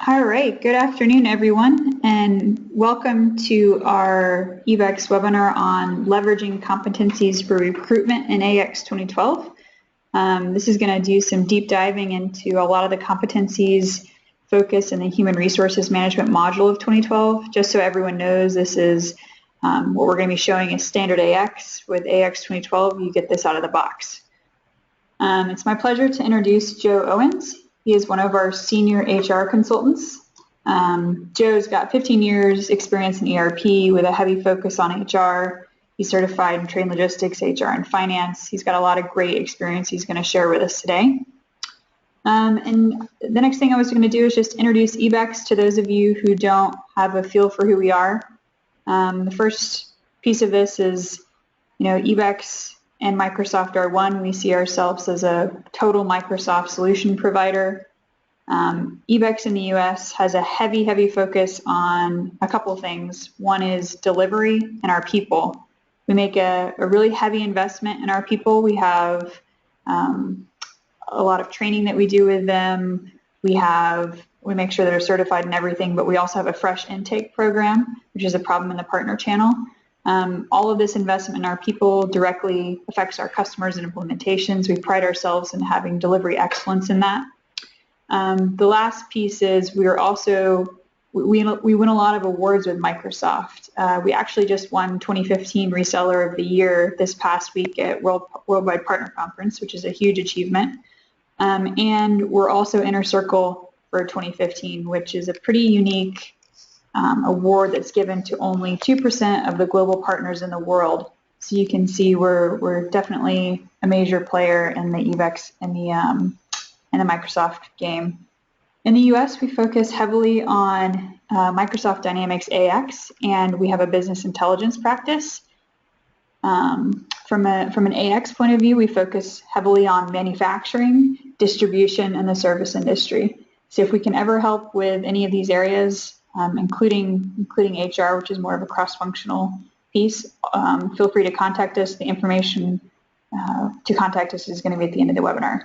All right, good afternoon, everyone, and welcome to our EBEX webinar on leveraging competencies for recruitment in AX 2012. This is going to do some deep diving into a lot of the competencies focused in the human resources management module of 2012. Just so everyone knows, this is what we're going to be showing is standard AX. With AX 2012, you get this out of the box. It's my pleasure to introduce Joe Owens. He is one of our senior HR consultants. Joe's got 15 years experience in ERP with a heavy focus on HR. He's certified in trade logistics, HR, and finance. He's got a lot of great experience he's going to share with us today. And the next thing I was going to do is just introduce EBEX to those of you who don't have a feel for who we are. The first piece of this is, EBEX and Microsoft are one. We see ourselves as a total Microsoft solution provider. EBEX in the US has a heavy focus on a couple things. One is delivery and our people. We make a really heavy investment in our people. We have a lot of training that we do with them. We make sure they're certified in everything, but we also have a fresh intake program, which is a problem in the partner channel. All of this investment in our people directly affects our customers and implementations. We pride ourselves in having delivery excellence in that. The last piece is we win a lot of awards with Microsoft. We actually just won 2015 Reseller of the Year this past week at Worldwide Partner Conference, which is a huge achievement. And we're also Inner Circle for 2015, which is a pretty unique award that's given to only 2% of the global partners in the world. So you can see we're definitely a major player in the EBEX and the Microsoft game. In the US, we focus heavily on Microsoft Dynamics AX, and we have a business intelligence practice. From an AX point of view, we focus heavily on manufacturing, distribution, and the service industry. So if we can ever help with any of these areas, including HR, which is more of a cross-functional piece, feel free to contact us. The information to contact us is going to be at the end of the webinar.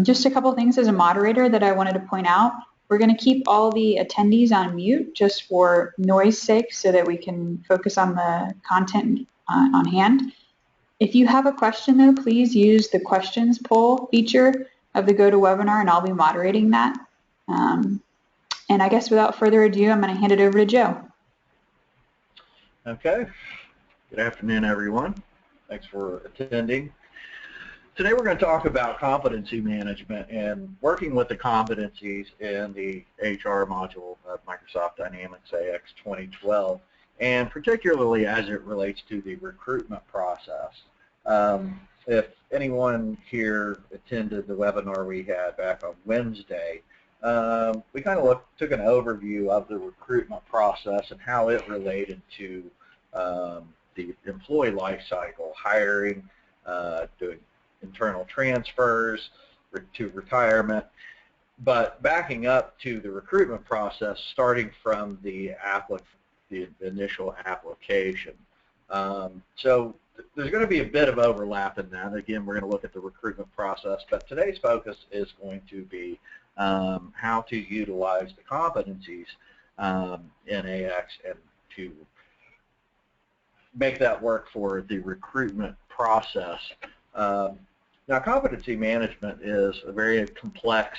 Just a couple things as a moderator that I wanted to point out. We're going to keep all the attendees on mute just for noise sake so that we can focus on the content on hand. If you have a question, though, please use the questions poll feature of the GoToWebinar, and I'll be moderating that. And I guess without further ado, I'm going to hand it over to Joe. Okay. Good afternoon, everyone. Thanks for attending. Today we're going to talk about competency management and working with the competencies in the HR module of Microsoft Dynamics AX 2012, and particularly as it relates to the recruitment process. If anyone here attended the webinar we had back on Wednesday, we kind of took an overview of the recruitment process and how it related to the employee life cycle, hiring, doing internal transfers to retirement, but backing up to the recruitment process, starting from the initial application. So there's going to be a bit of overlap in that. Again, we're going to look at the recruitment process, but today's focus is going to be how to utilize the competencies in AX and to make that work for the recruitment process. Now, competency management is a very complex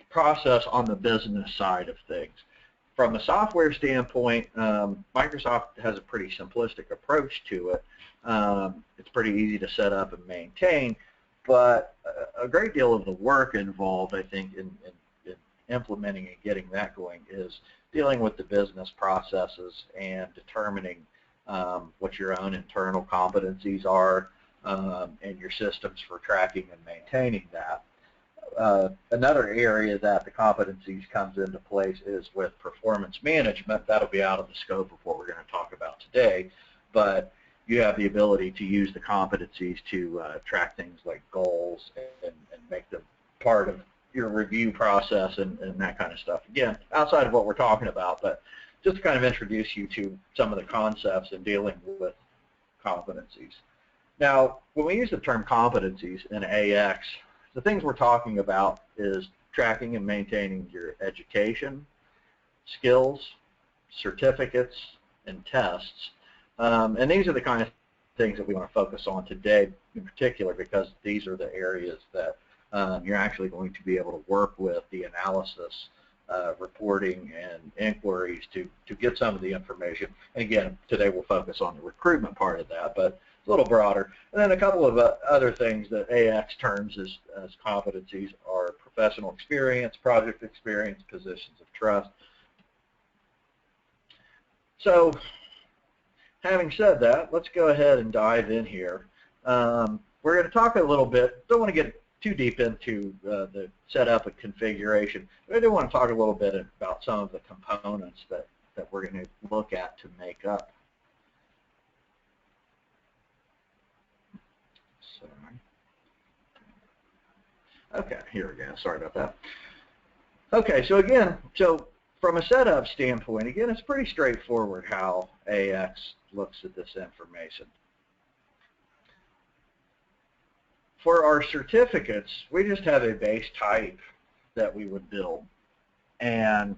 process on the business side of things. From a software standpoint, Microsoft has a pretty simplistic approach to it. It's pretty easy to set up and maintain, but a great deal of the work involved, I think, in implementing and getting that going is dealing with the business processes and determining what your own internal competencies are and your systems for tracking and maintaining that. Another area that the competencies comes into place is with performance management. That'll be out of the scope of what we're going to talk about today, but you have the ability to use the competencies to track things like goals and make them part of your review process and that kind of stuff. Again, outside of what we're talking about, but just to kind of introduce you to some of the concepts in dealing with competencies. Now, when we use the term competencies in AX, the things we're talking about is tracking and maintaining your education, skills, certificates, and tests. And these are the kind of things that we want to focus on today in particular, because these are the areas that you're actually going to be able to work with the analysis, reporting, and inquiries to get some of the information. And again, today we'll focus on the recruitment part of that, but it's a little broader. And then a couple of other things that AX terms as competencies are professional experience, project experience, positions of trust. So having said that, let's go ahead and dive in here. We're going to talk a little bit, don't want to get too deep into the setup and configuration, but I do want to talk a little bit about some of the components that we're going to look at to make up. Sorry. Okay, here we go. Sorry about that. Okay, so again, from a setup standpoint, again, it's pretty straightforward how AX looks at this information. For our certificates, we just have a base type that we would build. And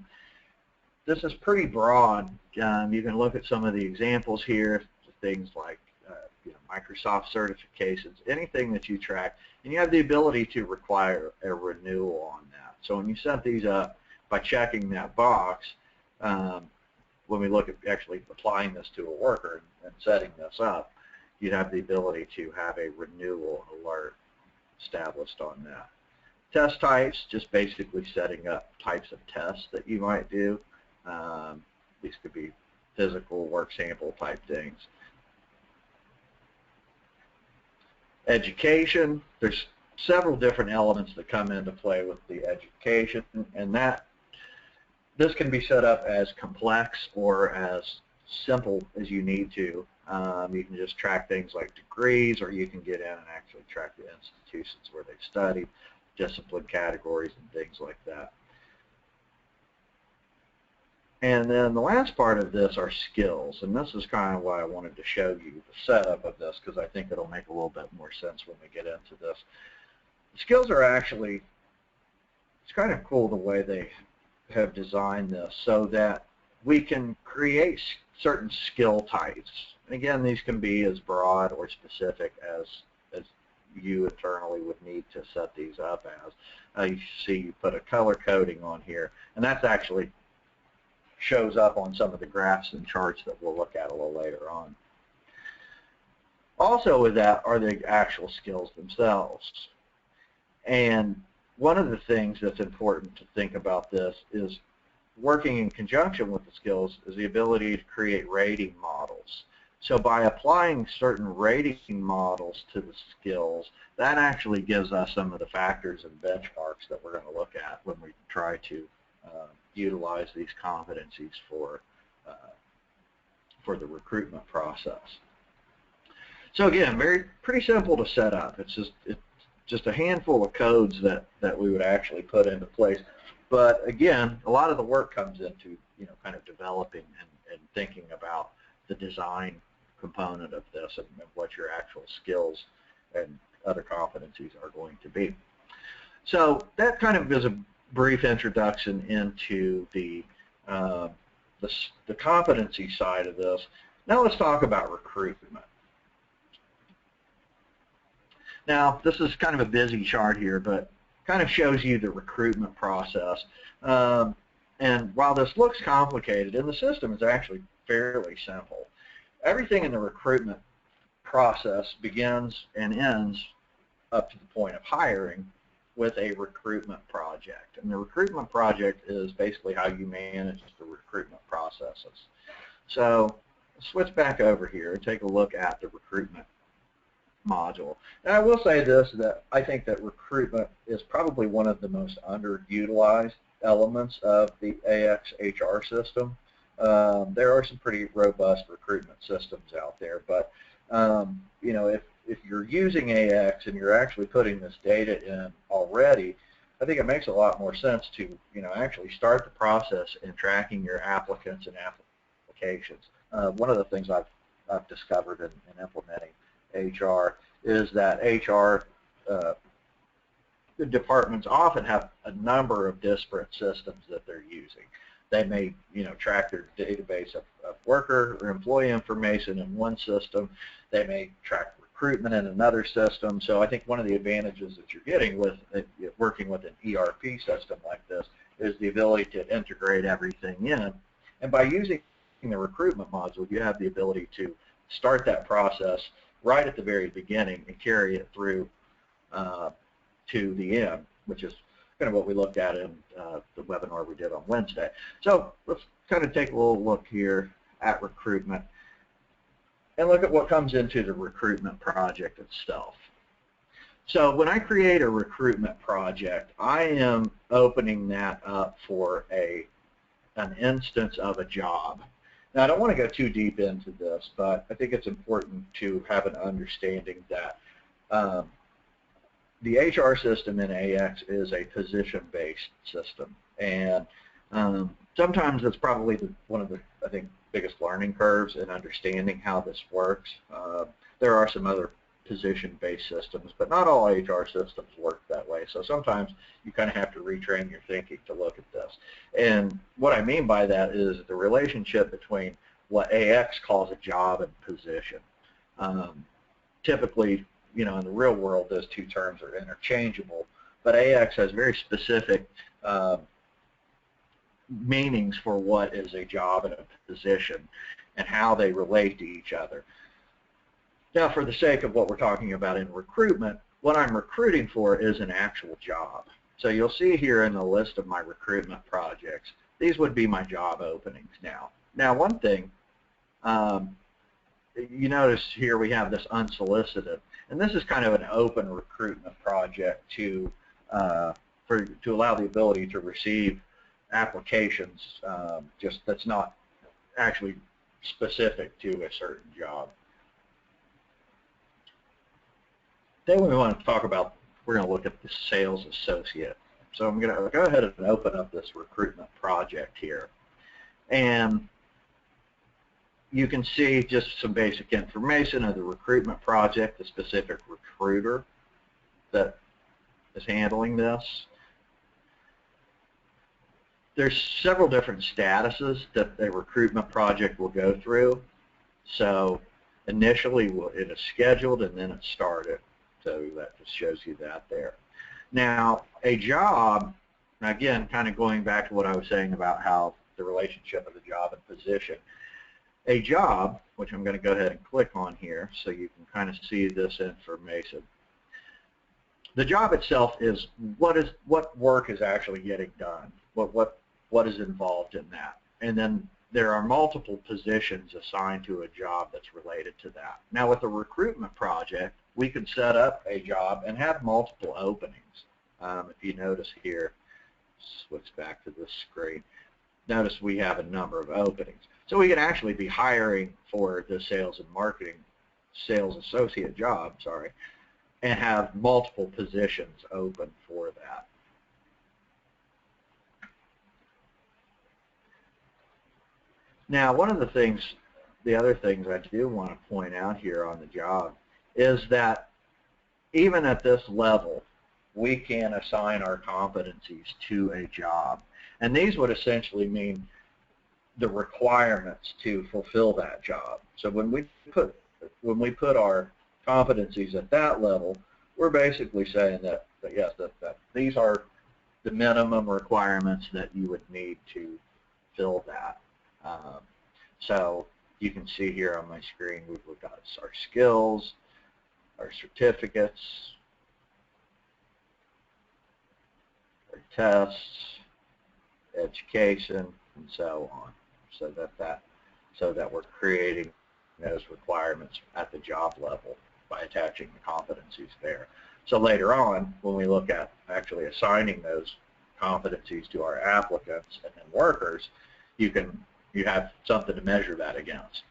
this is pretty broad. You can look at some of the examples here, things like Microsoft certifications, anything that you track, and you have the ability to require a renewal on that. So when you set these up, by checking that box, when we look at actually applying this to a worker and setting this up, you'd have the ability to have a renewal alert established on that. Test types, just basically setting up types of tests that you might do. These could be physical, work sample type things. Education, there's several different elements that come into play with the education, and this can be set up as complex or as simple as you need to. You can just track things like degrees, or you can get in and actually track the institutions where they've studied, discipline categories, and things like that. And then the last part of this are skills, and this is kind of why I wanted to show you the setup of this, because I think it'll make a little bit more sense when we get into this. The skills are actually, it's kind of cool the way they have designed this so that we can create certain skill types. And again, these can be as broad or specific as you internally would need to set these up as. You see you put a color coding on here, and that's actually shows up on some of the graphs and charts that we'll look at a little later on. Also with that are the actual skills themselves. And one of the things that's important to think about this is working in conjunction with the skills is the ability to create rating models. So by applying certain rating models to the skills, that actually gives us some of the factors and benchmarks that we're going to look at when we try to utilize these competencies for the recruitment process. So again, pretty simple to set up. It's just a handful of codes that we would actually put into place. But again, a lot of the work comes into kind of developing and thinking about the design component of this and what your actual skills and other competencies are going to be. So that kind of is a brief introduction into the competency side of this. Now let's talk about recruitment. Now this is kind of a busy chart here, but kind of shows you the recruitment process. And while this looks complicated, in the system it's actually fairly simple. Everything in the recruitment process begins and ends up to the point of hiring with a recruitment project. And the recruitment project is basically how you manage the recruitment processes. So switch back over here and take a look at the recruitment module. And I will say this, that I think that recruitment is probably one of the most underutilized elements of the AX HR system. There are some pretty robust recruitment systems out there, but if you're using AX and you're actually putting this data in already, I think it makes a lot more sense to actually start the process in tracking your applicants and applications. One of the things I've discovered in implementing HR is that HR the departments often have a number of disparate systems that they're using. They may, track their database of worker or employee information in one system. They may track recruitment in another system. So I think one of the advantages that you're getting with working with an ERP system like this is the ability to integrate everything in. And by using the recruitment module, you have the ability to start that process right at the very beginning and carry it through to the end, which is kind of what we looked at in the webinar we did on Wednesday. So let's kind of take a little look here at recruitment and look at what comes into the recruitment project itself. So when I create a recruitment project, I am opening that up for an instance of a job. Now, I don't want to go too deep into this, but I think it's important to have an understanding that the HR system in AX is a position-based system, and sometimes it's probably one of the, I think, biggest learning curves in understanding how this works. There are some other position-based systems, but not all HR systems work that way. So sometimes you kind of have to retrain your thinking to look at this. And what I mean by that is the relationship between what AX calls a job and position. Typically, in the real world, those two terms are interchangeable, but AX has very specific meanings for what is a job and a position and how they relate to each other. Now, for the sake of what we're talking about in recruitment, what I'm recruiting for is an actual job. So you'll see here in the list of my recruitment projects, these would be my job openings now. Now, one thing, you notice here we have this unsolicited, and this is kind of an open recruitment project to allow the ability to receive applications just that's not actually specific to a certain job. Then we want to talk about, we're going to look at the sales associate. So I'm going to go ahead and open up this recruitment project here. And you can see just some basic information of the recruitment project, the specific recruiter that is handling this. There's several different statuses that a recruitment project will go through. So initially it is scheduled and then it's started. So that just shows you that there. Now, a job, again, kind of going back to what I was saying about how the relationship of the job and position. A job, which I'm going to go ahead and click on here so you can kind of see this information. The job itself is what work is actually getting done, what is involved in that. And then there are multiple positions assigned to a job that's related to that. Now, with a recruitment project, we can set up a job and have multiple openings. If you notice here, switch back to this screen, notice we have a number of openings. So we can actually be hiring for the sales and marketing, sales associate job, sorry, and have multiple positions open for that. Now, one of the other things I do want to point out here on the job is that even at this level, we can assign our competencies to a job. And these would essentially mean the requirements to fulfill that job. So when we put our competencies at that level, we're basically saying that yes, that these are the minimum requirements that you would need to fill that. So you can see here on my screen we've got our skills, our certificates, our tests, education, and so on. So that we're creating those requirements at the job level by attaching the competencies there. So later on, when we look at actually assigning those competencies to our applicants and then workers, you have something to measure that against.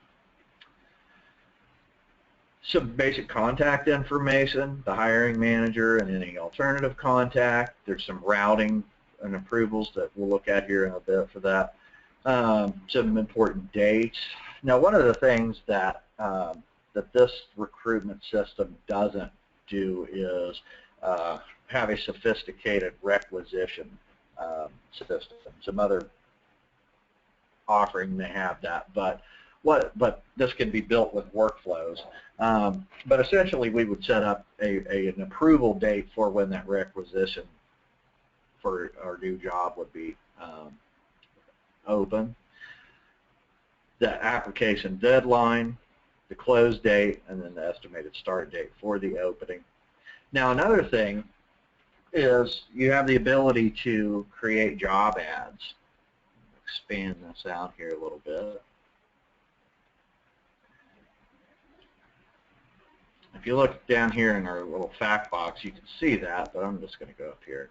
Some basic contact information, the hiring manager and any alternative contact. There's some routing and approvals that we'll look at here in a bit for that. Some important dates. Now, one of the things that this recruitment system doesn't do is have a sophisticated requisition system. Some other offering may have that, but this can be built with workflows. But essentially, we would set up an approval date for when that requisition for our new job would be open, the application deadline, the close date, and then the estimated start date for the opening. Now, another thing is you have the ability to create job ads. Expand this out here a little bit. If you look down here in our little fact box, you can see that, but I'm just going to go up here.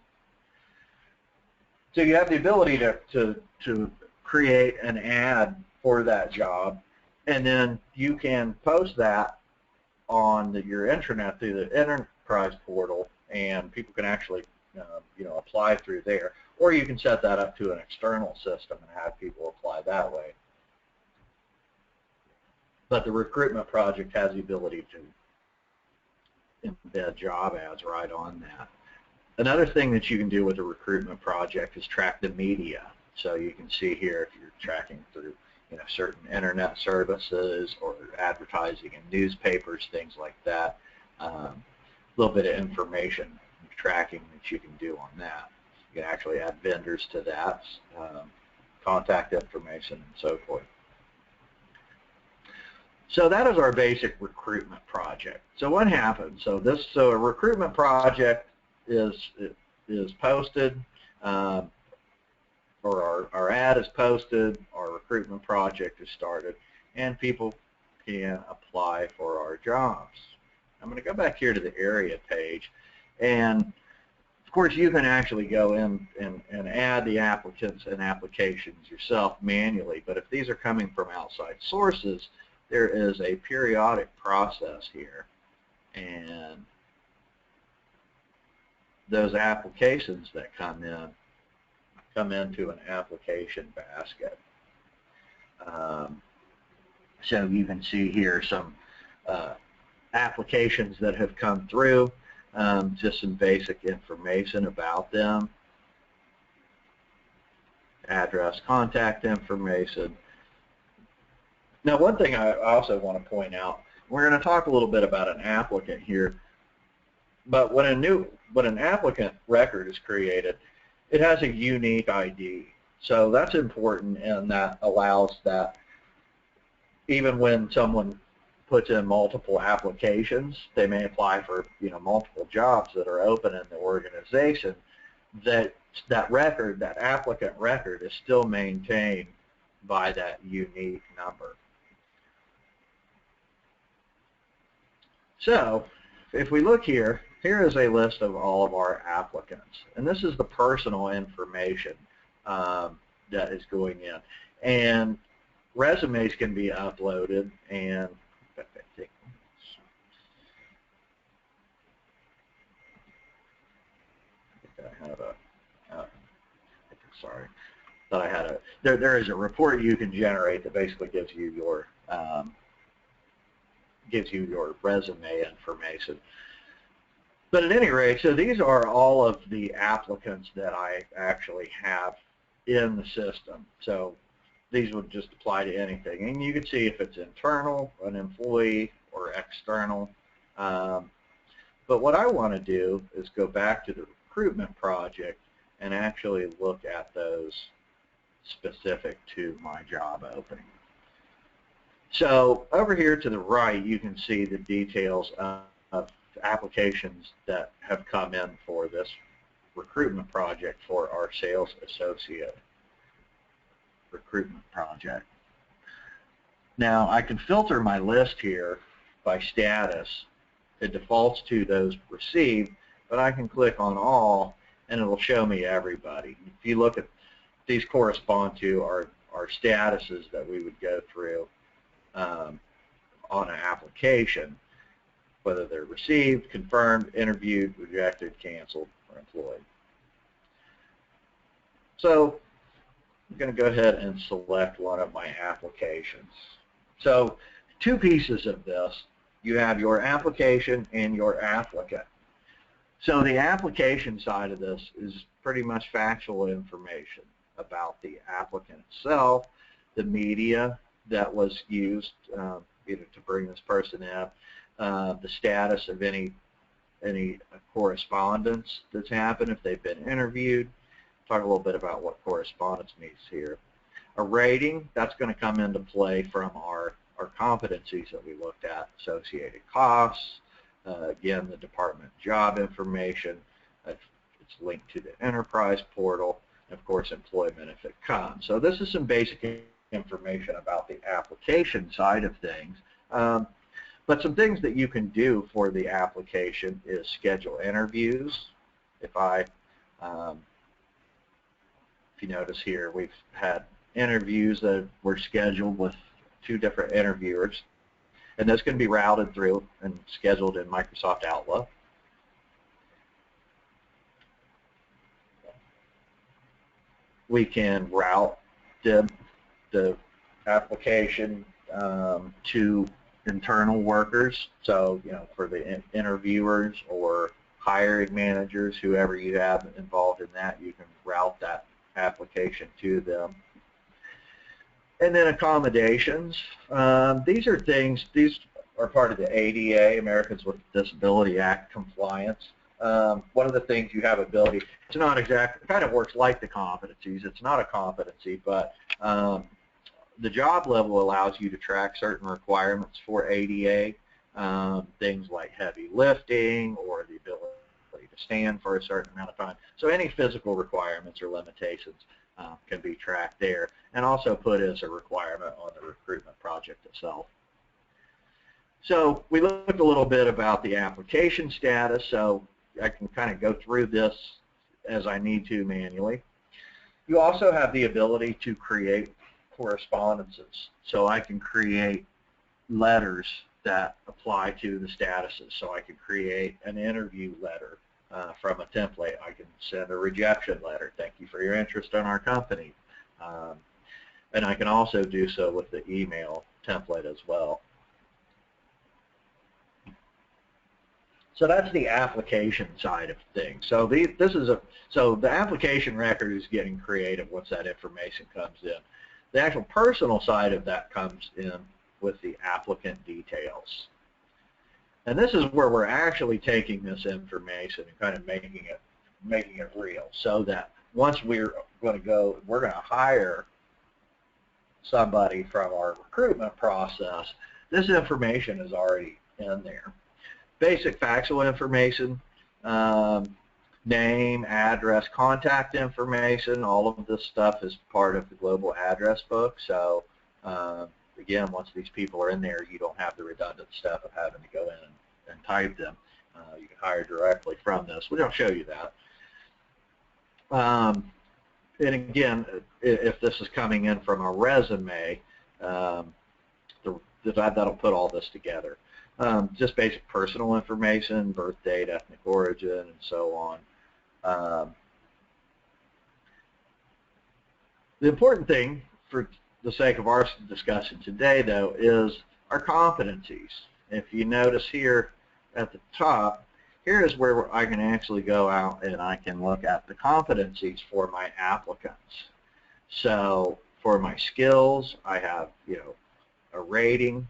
So you have the ability to create an ad for that job, and then you can post that on your intranet through the enterprise portal, and people can actually apply through there. Or you can set that up to an external system and have people apply that way. But the recruitment project has the ability to embed job ads right on that. Another thing that you can do with a recruitment project is track the media. So you can see here if you're tracking through certain internet services or advertising in newspapers, things like that. A little bit of information tracking that you can do on that. You can actually add vendors to that, contact information, and so forth. So that is our basic recruitment project. So what happens? So a recruitment project is posted, or our ad is posted, our recruitment project is started, and people can apply for our jobs. I'm going to go back here to the area page, and of course you can actually go in and add the applicants and applications yourself manually, but if these are coming from outside sources, there is a periodic process here, and those applications that come into an application basket. So you can see here some applications that have come through, just some basic information about them, address, contact information. Now, one thing I also want to point out, we're going to talk a little bit about an applicant here, but when an applicant record is created, it has a unique ID. So that's important, and that allows that even when someone puts in multiple applications, they may apply for multiple jobs that are open in the organization, that record, that applicant record, is still maintained by that unique number. So if we look here, here is a list of all of our applicants, and this is the personal information that is going in. And resumes can be uploaded, and I there is a report you can generate that basically gives you your resume information. But at any rate, so these are all of the applicants that I actually have in the system. So these would just apply to anything. And you can see if it's internal, an employee, or external. But what I want to do is go back to the recruitment project and actually look at those specific to my job opening. So over here to the right, you can see the details of applications that have come in for this recruitment project for our sales associate recruitment project. Now I can filter my list here by status. It defaults to those received, but I can click on all and it will show me everybody. If you look at these, correspond to our statuses that we would go through on an application, whether they're received, confirmed, interviewed, rejected, canceled, or employed. So I'm going to go ahead and select one of my applications. So two pieces of this. You have your application and your applicant. So the application side of this is pretty much factual information about the applicant itself, the media that was used to bring this person in, the status of any correspondence that's happened if they've been interviewed. Talk a little bit about what correspondence means here. A rating, that's going to come into play from our competencies that we looked at, associated costs, again, the department job information, it's linked to the enterprise portal, and of course employment if it comes. So this is some basic information about the application side of things. But some things that you can do for the application is schedule interviews. If you notice here, we've had interviews that were scheduled with 2 different interviewers, and those can be routed through and scheduled in Microsoft Outlook. We can route the application to internal workers, so for the interviewers or hiring managers, whoever you have involved in that, you can route that application to them. And then accommodations. These are part of the ADA, Americans with Disability Act compliance. One of the things you have ability, it's not exactly, it kind of works like the competencies. It's not a competency, but the job level allows you to track certain requirements for ADA, things like heavy lifting or the ability to stand for a certain amount of time. So any physical requirements or limitations can be tracked there, and also put as a requirement on the recruitment project itself. So we looked a little bit about the application status, so I can kind of go through this as I need to manually. You also have the ability to create correspondences, so I can create letters that apply to the statuses. So I can create an interview letter from a template. I can send a rejection letter, thank you for your interest in our company, and I can also do so with the email template as well. So that's the application side of things. So the application record is getting created once that information comes in. The actual personal side of that comes in with the applicant details. And this is where we're actually taking this information and kind of making it real, so that once we're going to hire somebody from our recruitment process, this information is already in there. Basic factual information, name, address, contact information, all of this stuff is part of the global address book. So again, once these people are in there, you don't have the redundant stuff of having to go in and type them. You can hire directly from this. We don't show you that. And again, if this is coming in from a resume, that'll put all this together. Just basic personal information, birth date, ethnic origin, and so on. The important thing, for the sake of our discussion today, though, is our competencies. If you notice here at the top, here is where I can actually go out and I can look at the competencies for my applicants. So for my skills, I have a rating,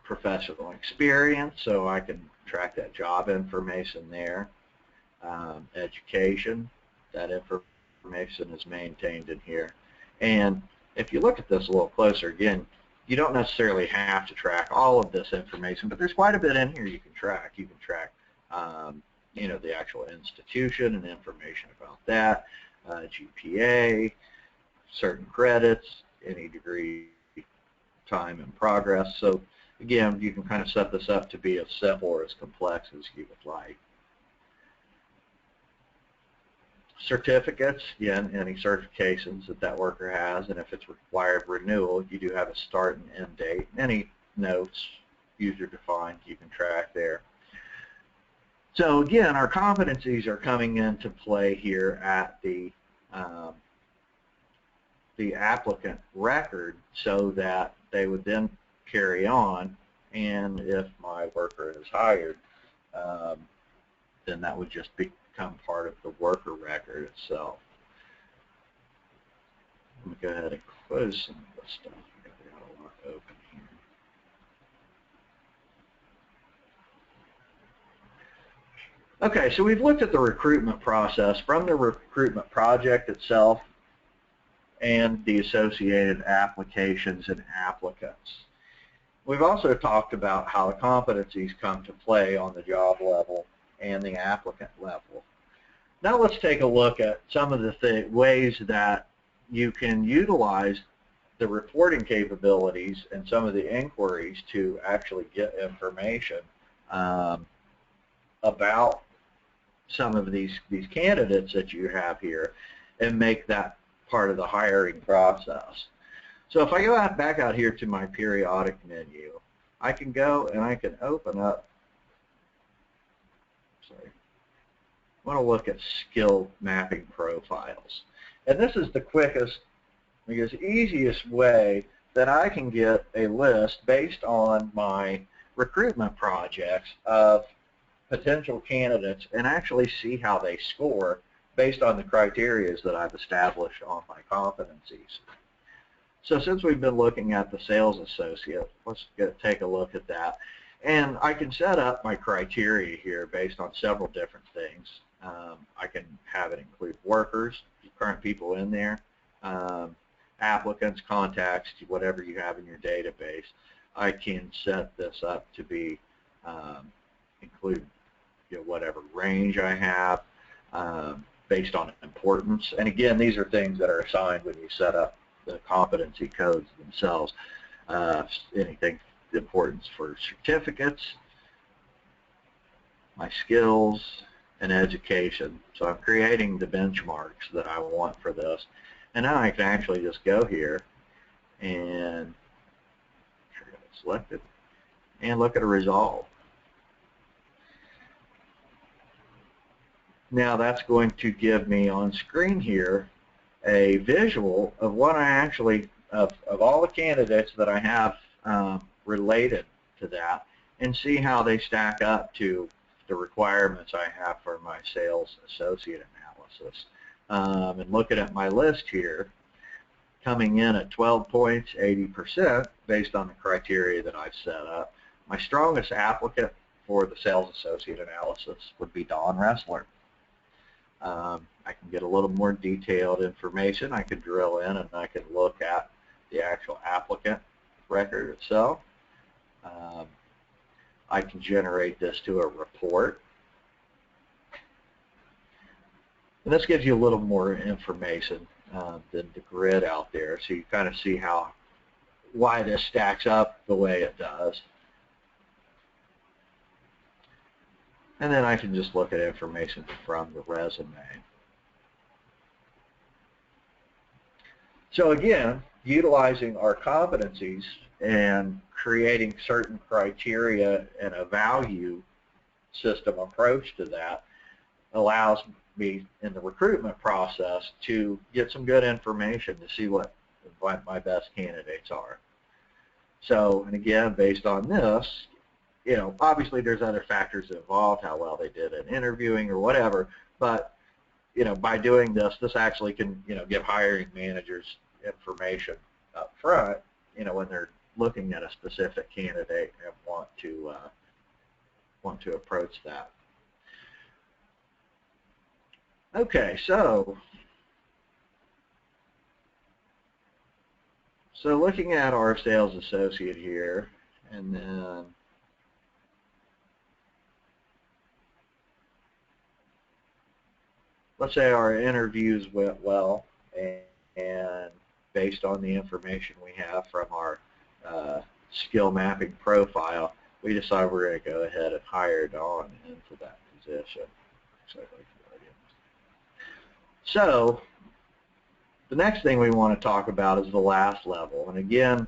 professional experience, so I can track that job information there. Education, that information is maintained in here. And if you look at this a little closer, again, you don't necessarily have to track all of this information, but there's quite a bit in here you can track. You can track, the actual institution and information about that, GPA, certain credits, any degree, time in progress. So again, you can kind of set this up to be as simple or as complex as you would like. Certificates, again, any certifications that worker has, and if it's required renewal, you do have a start and end date. Any notes, user-defined, you can track there. So again, our competencies are coming into play here at the applicant record, so that they would then carry on and if my worker is hired, then that would just become part of the worker record itself. Let me go ahead and close some of this stuff. I've got a lot open here. Okay, so we've looked at the recruitment process from the recruitment project itself and the associated applications and applicants. We've also talked about how the competencies come to play on the job level and the applicant level. Now let's take a look at some of the ways that you can utilize the reporting capabilities and some of the inquiries to actually get information about some of these candidates that you have here and make that part of the hiring process. So if I go back out here to my periodic menu, I can go and I can open up, I want to look at skill mapping profiles. And this is the quickest, because easiest way that I can get a list based on my recruitment projects of potential candidates and actually see how they score based on the criteria that I've established on my competencies. So since we've been looking at the sales associate, let's take a look at that. And I can set up my criteria here based on several different things. I can have it include workers, current people in there, applicants, contacts, whatever you have in your database. I can set this up to be include whatever range I have based on importance. And again, these are things that are assigned when you set up the competency codes themselves. Anything importance for certificates, my skills, and education. So I'm creating the benchmarks that I want for this. And now I can actually just go here and select it and look at a result. Now that's going to give me on screen here a visual of what I actually, of all the candidates that I have related to that, and see how they stack up to the requirements I have for my sales associate analysis. And looking at my list here, coming in at 12 points, 80% based on the criteria that I've set up. My strongest applicant for the sales associate analysis would be Dawn Ressler. I can get a little more detailed information. I can drill in and I can look at the actual applicant record itself. I can generate this to a report. And this gives you a little more information than the grid out there, so you kind of see why this stacks up the way it does. And then I can just look at information from the resume. So again, utilizing our competencies and creating certain criteria and a value system approach to that allows me in the recruitment process to get some good information to see what my best candidates are. So, and again, based on this, obviously there's other factors involved, how well they did in interviewing or whatever, but, by doing this, this actually can, give hiring managers information up front, when they're looking at a specific candidate and want to approach that. Okay, so looking at our sales associate here, and then let's say our interviews went well, and based on the information we have from our skill mapping profile, we decide we're going to go ahead and hire Dawn into that position. So the next thing we want to talk about is the last level. And again,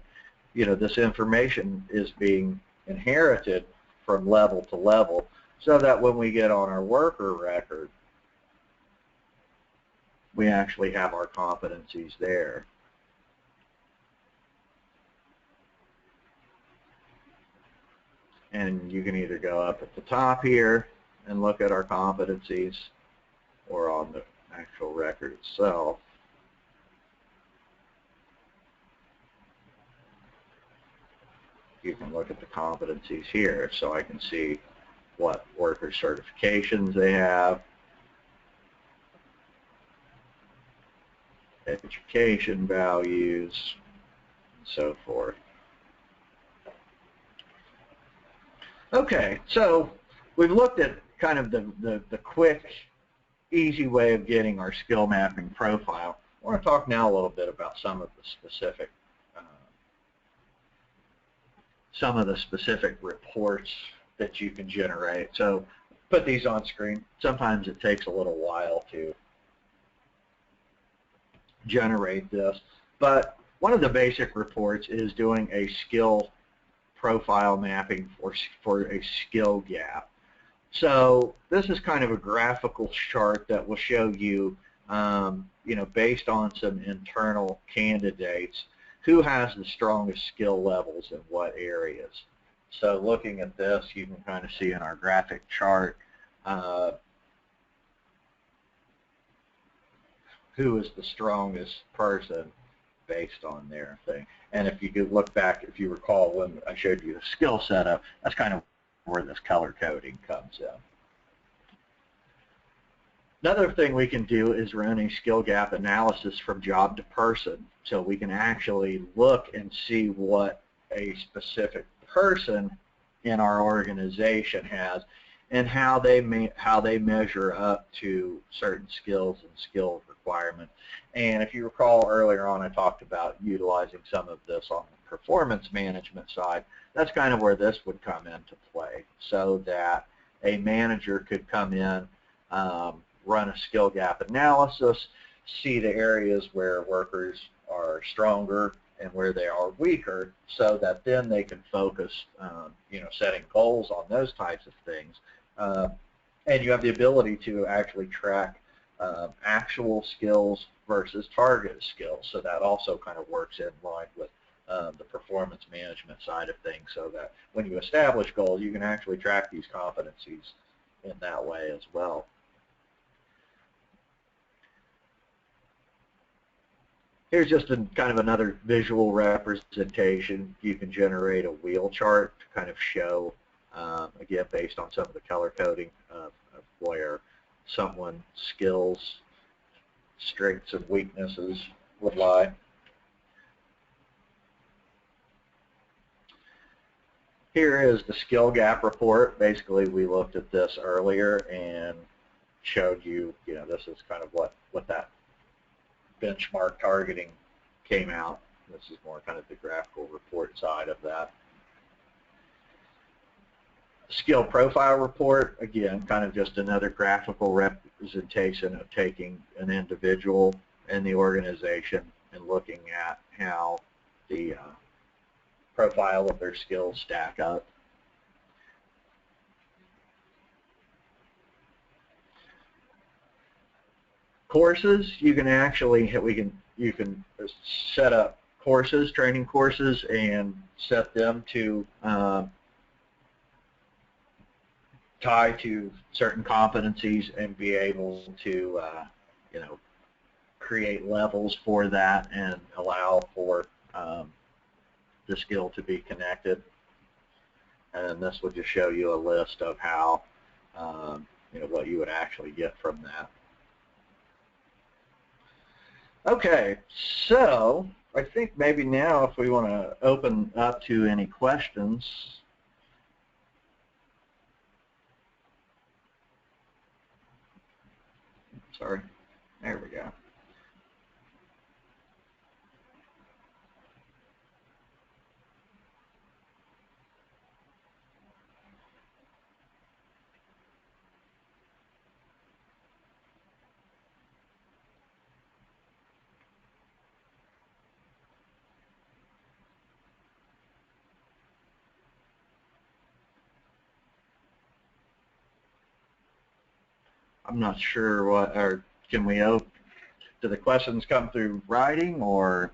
this information is being inherited from level to level so that when we get on our worker record, we actually have our competencies there. and you can either go up at the top here and look at our competencies, or on the actual record itself. You can look at the competencies here, so I can see what worker certifications they have, education values, and so forth. Okay, so we've looked at kind of the quick, easy way of getting our skill mapping profile. I want to talk now a little bit about some of the specific reports that you can generate. So put these on screen. Sometimes it takes a little while to generate this, but one of the basic reports is doing a skill profile mapping for a skill gap. So this is kind of a graphical chart that will show you, based on some internal candidates, who has the strongest skill levels in what areas. So looking at this, you can kind of see in our graphic chart who is the strongest person based on their thing. And if you could look back, if you recall when I showed you the skill setup, that's kind of where this color coding comes in. Another thing we can do is run a skill gap analysis from job to person, so we can actually look and see what a specific person in our organization has and how they measure up to certain skills and skill requirements. And if you recall earlier on, I talked about utilizing some of this on the performance management side. That's kind of where this would come into play, so that a manager could come in, run a skill gap analysis, see the areas where workers are stronger and where they are weaker, so that then they can focus, setting goals on those types of things. And you have the ability to actually track actual skills versus targeted skills. So that also kind of works in line with the performance management side of things, so that when you establish goals, you can actually track these competencies in that way as well. Here's just kind of another visual representation. You can generate a wheel chart to kind of show, again, based on some of the color coding of where someone's skills, strengths, and weaknesses would lie. Here is the skill gap report. Basically, we looked at this earlier and showed you, this is kind of what that benchmark targeting came out. This is more kind of the graphical report side of that. Skill profile report, again, kind of just another graphical representation of taking an individual in the organization and looking at how the profile of their skills stack up. Courses, you can actually, you can set up courses, training courses, and set them to tie to certain competencies and be able to, create levels for that and allow for the skill to be connected. And this will just show you a list of how, what you would actually get from that. Okay, so I think maybe now if we want to open up to any questions. Sorry, there we go. I'm not sure what, or can we do the questions come through writing or?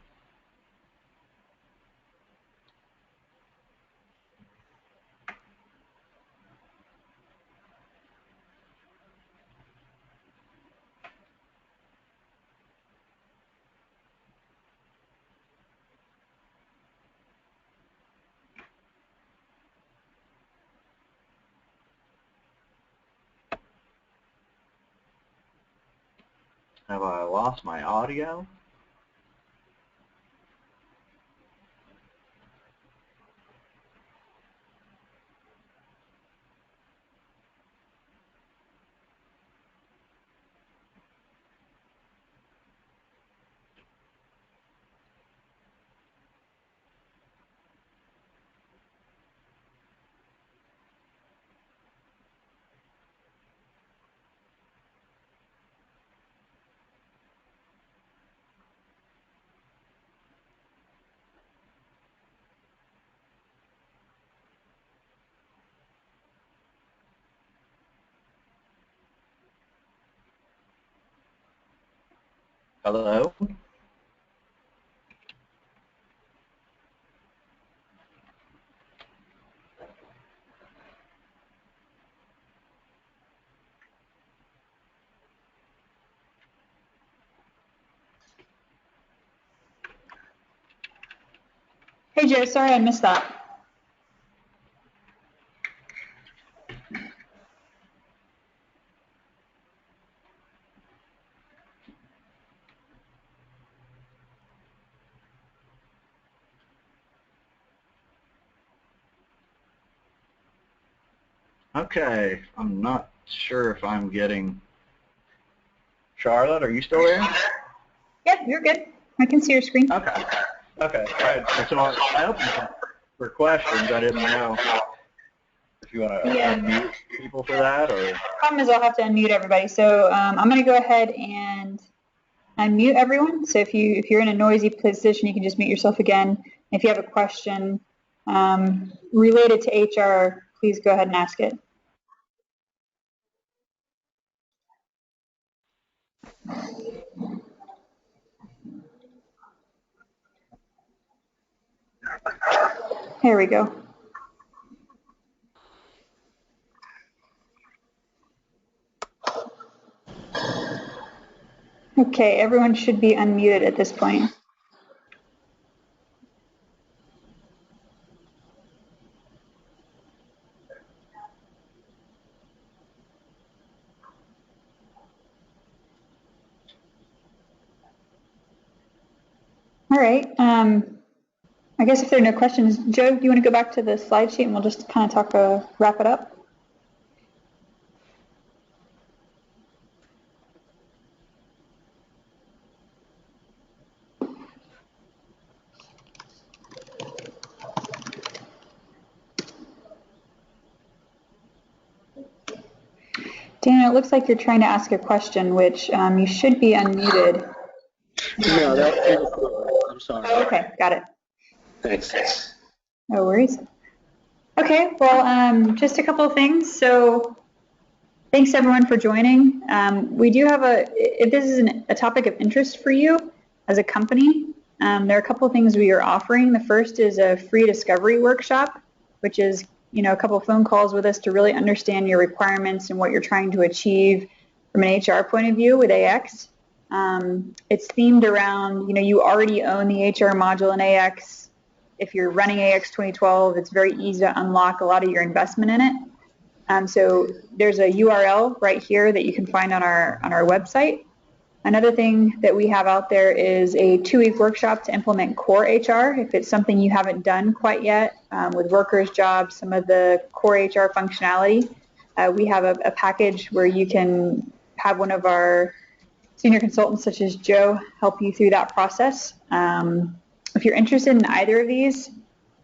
Have I lost my audio? Hello? Hey, Joe, sorry I missed that. Okay, I'm not sure if I'm getting... Charlotte, are you still there? Yep, you're good. I can see your screen. Okay. Okay. So I opened for questions. I didn't know if you want to unmute people for that or... Problem is I'll have to unmute everybody. So I'm going to go ahead and unmute everyone. So if you're in a noisy position, you can just mute yourself again. If you have a question related to HR, please go ahead and ask it. Here we go. Okay, everyone should be unmuted at this point. All right. I guess if there are no questions, Joe, do you want to go back to the slide sheet and we'll just kind of wrap it up? Dan, it looks like you're trying to ask a question, which you should be unmuted. No, I'm sorry. Oh, okay, got it. Thanks. No worries. Okay, well, just a couple of things. So thanks everyone for joining. We do have if this is a topic of interest for you as a company, there are a couple of things we are offering. The first is a free discovery workshop, which is a couple of phone calls with us to really understand your requirements and what you're trying to achieve from an HR point of view with AX. It's themed around, you already own the HR module in AX. If you're running AX 2012, it's very easy to unlock a lot of your investment in it. So there's a URL right here that you can find on our website. Another thing that we have out there is a 2-week workshop to implement core HR. If it's something you haven't done quite yet with workers' jobs, some of the core HR functionality, we have a package where you can have one of our senior consultants such as Joe help you through that process. If you're interested in either of these,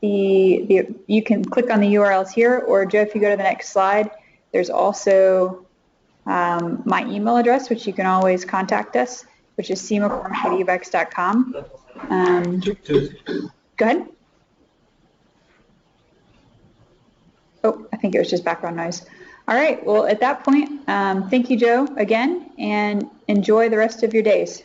you can click on the URLs here, or Joe, if you go to the next slide, there's also my email address, which you can always contact us, which is cmccormick@evex.com. Go ahead. Oh, I think it was just background noise. All right, well, at that point, thank you, Joe, again, and enjoy the rest of your days.